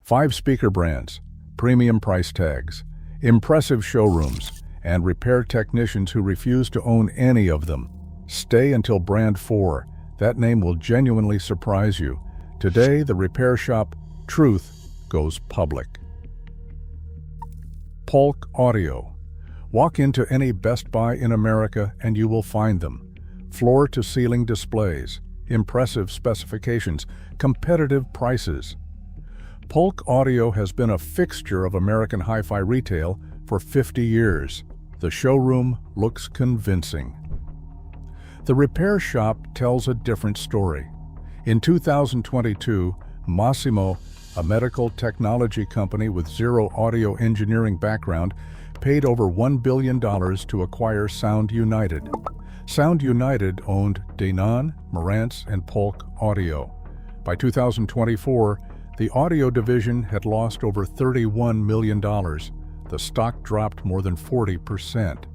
5 speaker brands, premium price tags, impressive showrooms, and repair technicians who refuse to own any of them. Stay until brand 4. That name will genuinely surprise you. Today, the repair shop Truth goes public. Polk Audio. Walk into any Best Buy in America and you will find them. Floor-to-ceiling displays, impressive specifications, competitive prices. Polk Audio has been a fixture of American hi-fi retail for 50 years. The showroom looks convincing. The repair shop tells a different story. In 2022, Massimo, a medical technology company with zero audio engineering background, paid over $1 billion to acquire Sound United. Sound United owned Denon, Marantz, and Polk Audio. By 2024, the audio division had lost over $31 million. The stock dropped more than 40%.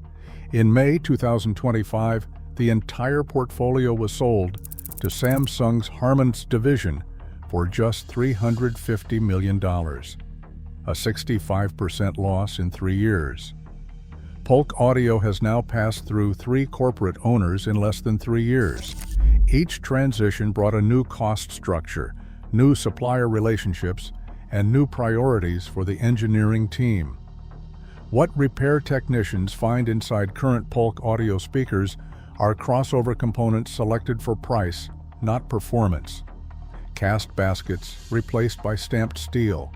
In May 2025, the entire portfolio was sold to Samsung's Harman's division for just $350 million, a 65% loss in 3 years. Polk Audio has now passed through 3 corporate owners in less than 3 years. Each transition brought a new cost structure, new supplier relationships, and new priorities for the engineering team. What repair technicians find inside current Polk Audio speakers are crossover components selected for price, not performance. Cast baskets replaced by stamped steel.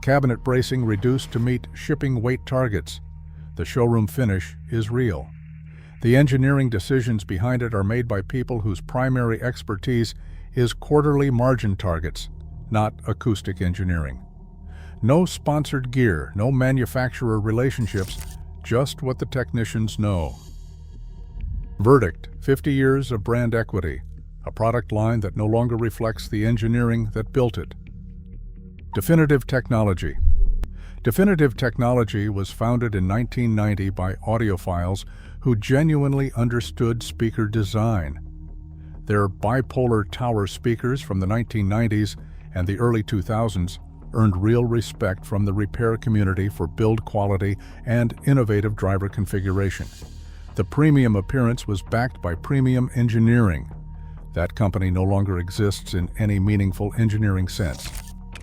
Cabinet bracing reduced to meet shipping weight targets. The showroom finish is real. The engineering decisions behind it are made by people whose primary expertise is quarterly margin targets, not acoustic engineering. No sponsored gear, no manufacturer relationships, just what the technicians know. Verdict: 50 years of brand equity, a product line that no longer reflects the engineering that built it. Definitive Technology. Definitive Technology was founded in 1990 by audiophiles who genuinely understood speaker design. Their bipolar tower speakers from the 1990s and the early 2000s earned real respect from the repair community for build quality and innovative driver configuration. The premium appearance was backed by premium engineering. That company no longer exists in any meaningful engineering sense.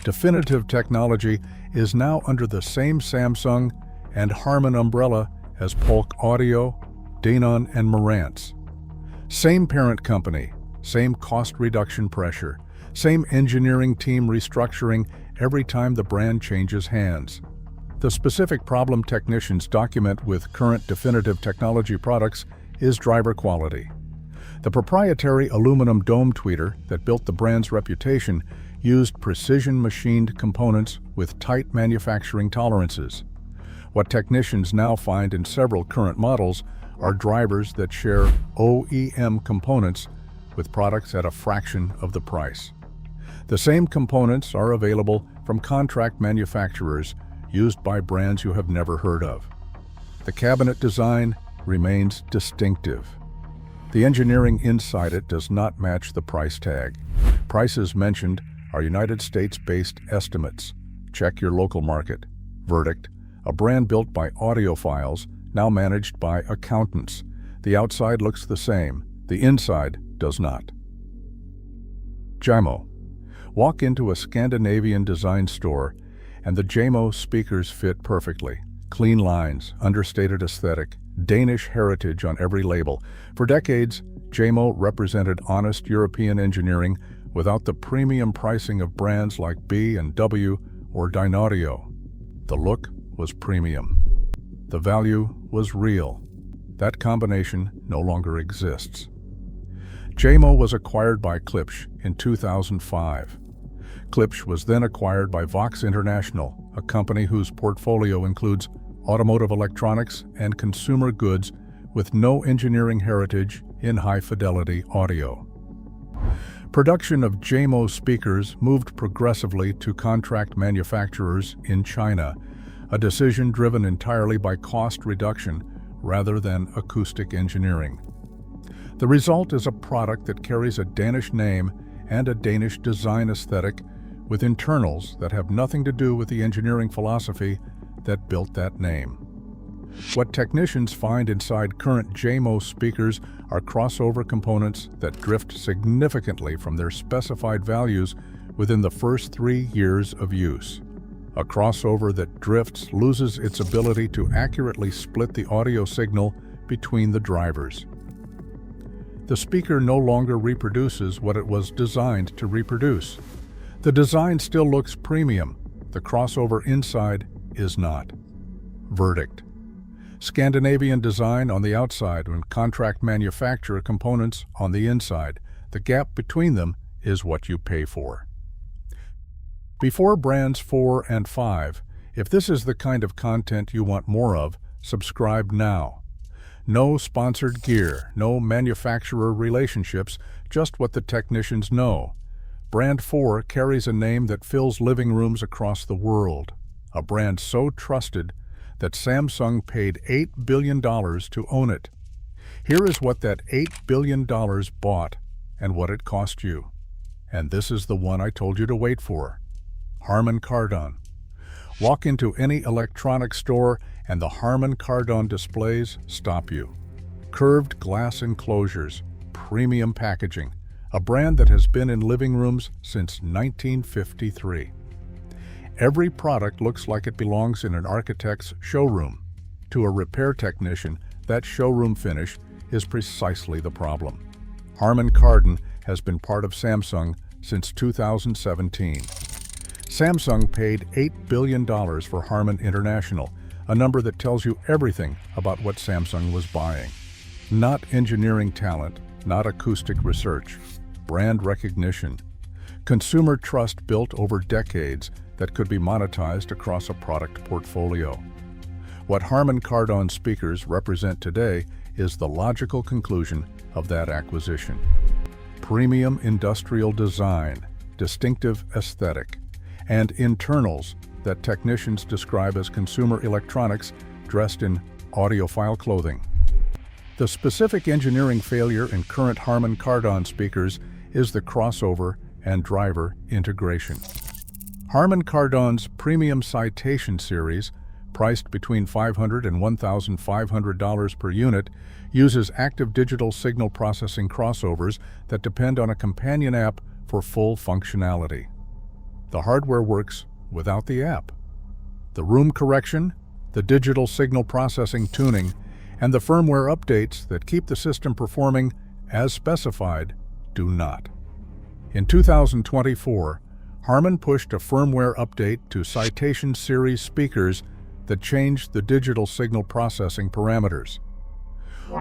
Definitive Technology is now under the same Samsung and Harman umbrella as Polk Audio, Denon, and Marantz. Same parent company, same cost reduction pressure, same engineering team restructuring every time the brand changes hands. The specific problem technicians document with current Definitive Technology products is driver quality. The proprietary aluminum dome tweeter that built the brand's reputation used precision-machined components with tight manufacturing tolerances. What technicians now find in several current models are drivers that share OEM components with products at a fraction of the price. The same components are available from contract manufacturers used by brands you have never heard of. The cabinet design remains distinctive. The engineering inside it does not match the price tag. Prices mentioned are United States-based estimates. Check your local market. Verdict: a brand built by audiophiles, now managed by accountants. The outside looks the same, the inside does not. Jamo. Walk into a Scandinavian design store and the Jamo speakers fit perfectly. Clean lines, understated aesthetic, Danish heritage on every label. For decades, Jamo represented honest European engineering without the premium pricing of brands like B&W or Dynaudio. The look was premium. The value was real. That combination no longer exists. Jamo was acquired by Klipsch in 2005. Klipsch was then acquired by Vox International, a company whose portfolio includes automotive electronics and consumer goods with no engineering heritage in high-fidelity audio. Production of Jamo speakers moved progressively to contract manufacturers in China, a decision driven entirely by cost reduction rather than acoustic engineering. The result is a product that carries a Danish name and a Danish design aesthetic with internals that have nothing to do with the engineering philosophy that built that name. What technicians find inside current Jamo speakers are crossover components that drift significantly from their specified values within the first 3 years of use. A crossover that drifts loses its ability to accurately split the audio signal between the drivers. The speaker no longer reproduces what it was designed to reproduce. The design still looks premium. The crossover inside is not. Verdict: Scandinavian design on the outside and contract manufacturer components on the inside. The gap between them is what you pay for. Before brands 4 and 5, if this is the kind of content you want more of, subscribe now. No sponsored gear, no manufacturer relationships, just what the technicians know. Brand 4 carries a name that fills living rooms across the world, a brand so trusted that Samsung paid $8 billion to own it. Here is what that $8 billion bought and what it cost you. And this is the one I told you to wait for. Harman Kardon. Walk into any electronics store and the Harman Kardon displays stop you. Curved glass enclosures, premium packaging, a brand that has been in living rooms since 1953. Every product looks like it belongs in an architect's showroom. To a repair technician, that showroom finish is precisely the problem. Harman Kardon has been part of Samsung since 2017. Samsung paid $8 billion for Harman International, a number that tells you everything about what Samsung was buying. Not engineering talent, not acoustic research, brand recognition, consumer trust built over decades that could be monetized across a product portfolio. What Harman Kardon speakers represent today is the logical conclusion of that acquisition. Premium industrial design, distinctive aesthetic, and internals that technicians describe as consumer electronics dressed in audiophile clothing. The specific engineering failure in current Harman Kardon speakers is the crossover and driver integration. Harman Kardon's Premium Citation series, priced between $500 and $1,500 per unit, uses active digital signal processing crossovers that depend on a companion app for full functionality. The hardware works without the app. The room correction, the digital signal processing tuning, and the firmware updates that keep the system performing as specified do not. In 2024, Harman pushed a firmware update to Citation series speakers that changed the digital signal processing parameters.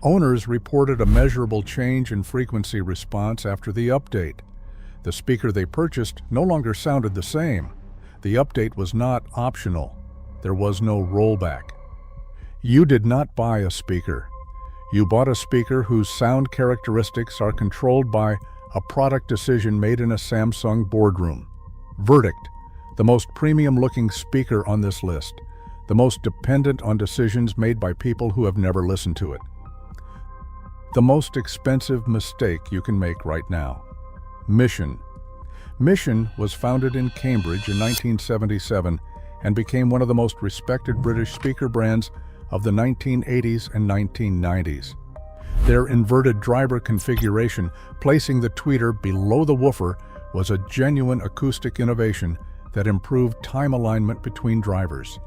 Owners reported a measurable change in frequency response after the update. The speaker they purchased no longer sounded the same. The update was not optional. There was no rollback. You did not buy a speaker. You bought a speaker whose sound characteristics are controlled by a product decision made in a Samsung boardroom. Verdict: the most premium-looking speaker on this list, the most dependent on decisions made by people who have never listened to it. The most expensive mistake you can make right now. Mission. Mission was founded in Cambridge in 1977 and became one of the most respected British speaker brands of the 1980s and 1990s. Their inverted driver configuration, placing the tweeter below the woofer, was a genuine acoustic innovation that improved time alignment between drivers.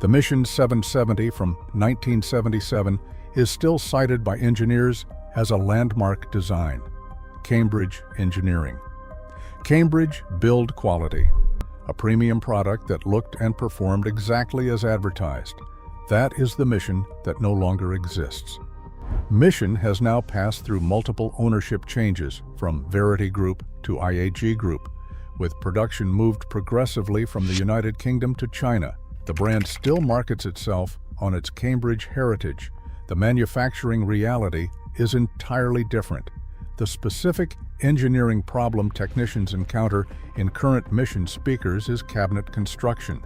The Mission 770 from 1977 is still cited by engineers as a landmark design. Cambridge Engineering. Cambridge Build Quality, a premium product that looked and performed exactly as advertised. That is the Mission that no longer exists. Mission has now passed through multiple ownership changes from Verity Group to IAG Group, with production moved progressively from the United Kingdom to China. The brand still markets itself on its Cambridge heritage. The manufacturing reality is entirely different. The specific engineering problem technicians encounter in current Mission speakers is cabinet construction.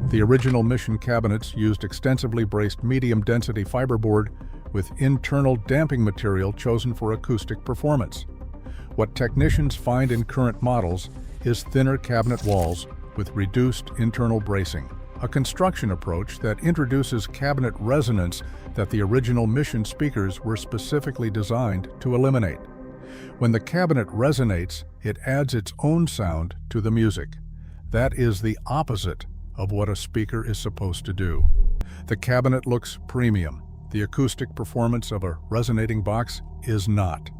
The original Mission cabinets used extensively braced medium-density fiberboard with internal damping material chosen for acoustic performance. What technicians find in current models is thinner cabinet walls with reduced internal bracing, a construction approach that introduces cabinet resonance that the original Mission speakers were specifically designed to eliminate. When the cabinet resonates, it adds its own sound to the music. That is the opposite of what a speaker is supposed to do. The cabinet looks premium. The acoustic performance of a resonating box is not.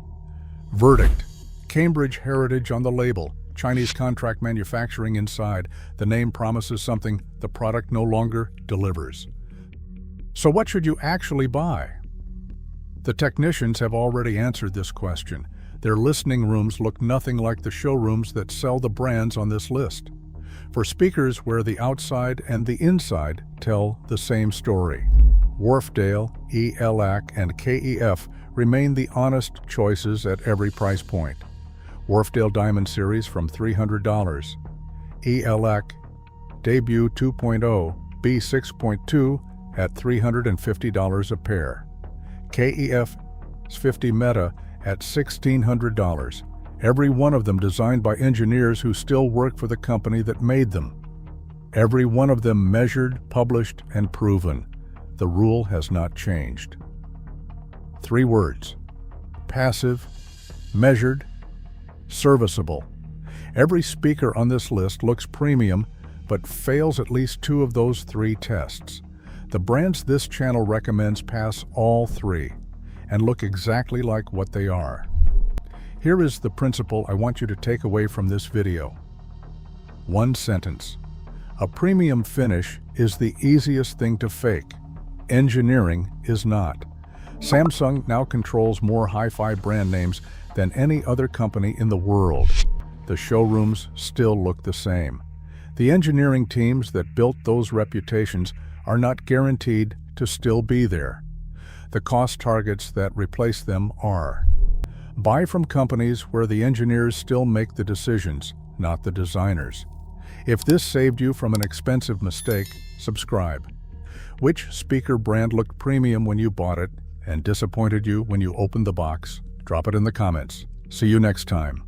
Verdict: Cambridge heritage on the label, Chinese contract manufacturing inside. The name promises something the product no longer delivers. So what should you actually buy? The technicians have already answered this question. Their listening rooms look nothing like the showrooms that sell the brands on this list. For speakers where the outside and the inside tell the same story, Wharfedale, ELAC, and KEF remain the honest choices at every price point. Wharfedale Diamond Series from $300, ELAC Debut 2.0 B6.2 at $350 a pair, KEF 50 Meta at $1,600, every one of them designed by engineers who still work for the company that made them. Every one of them measured, published, and proven. The rule has not changed. 3 words: passive, measured, serviceable. Every speaker on this list looks premium, but fails at least 2 of those 3 tests. The brands this channel recommends pass all 3 and look exactly like what they are. Here is the principle I want you to take away from this video. 1 sentence. A premium finish is the easiest thing to fake. Engineering is not. Samsung now controls more hi-fi brand names than any other company in the world. The showrooms still look the same. The engineering teams that built those reputations are not guaranteed to still be there. The cost targets that replace them are. Buy from companies where the engineers still make the decisions, not the designers. If this saved you from an expensive mistake, subscribe. Which speaker brand looked premium when you bought it and disappointed you when you opened the box? Drop it in the comments. See you next time.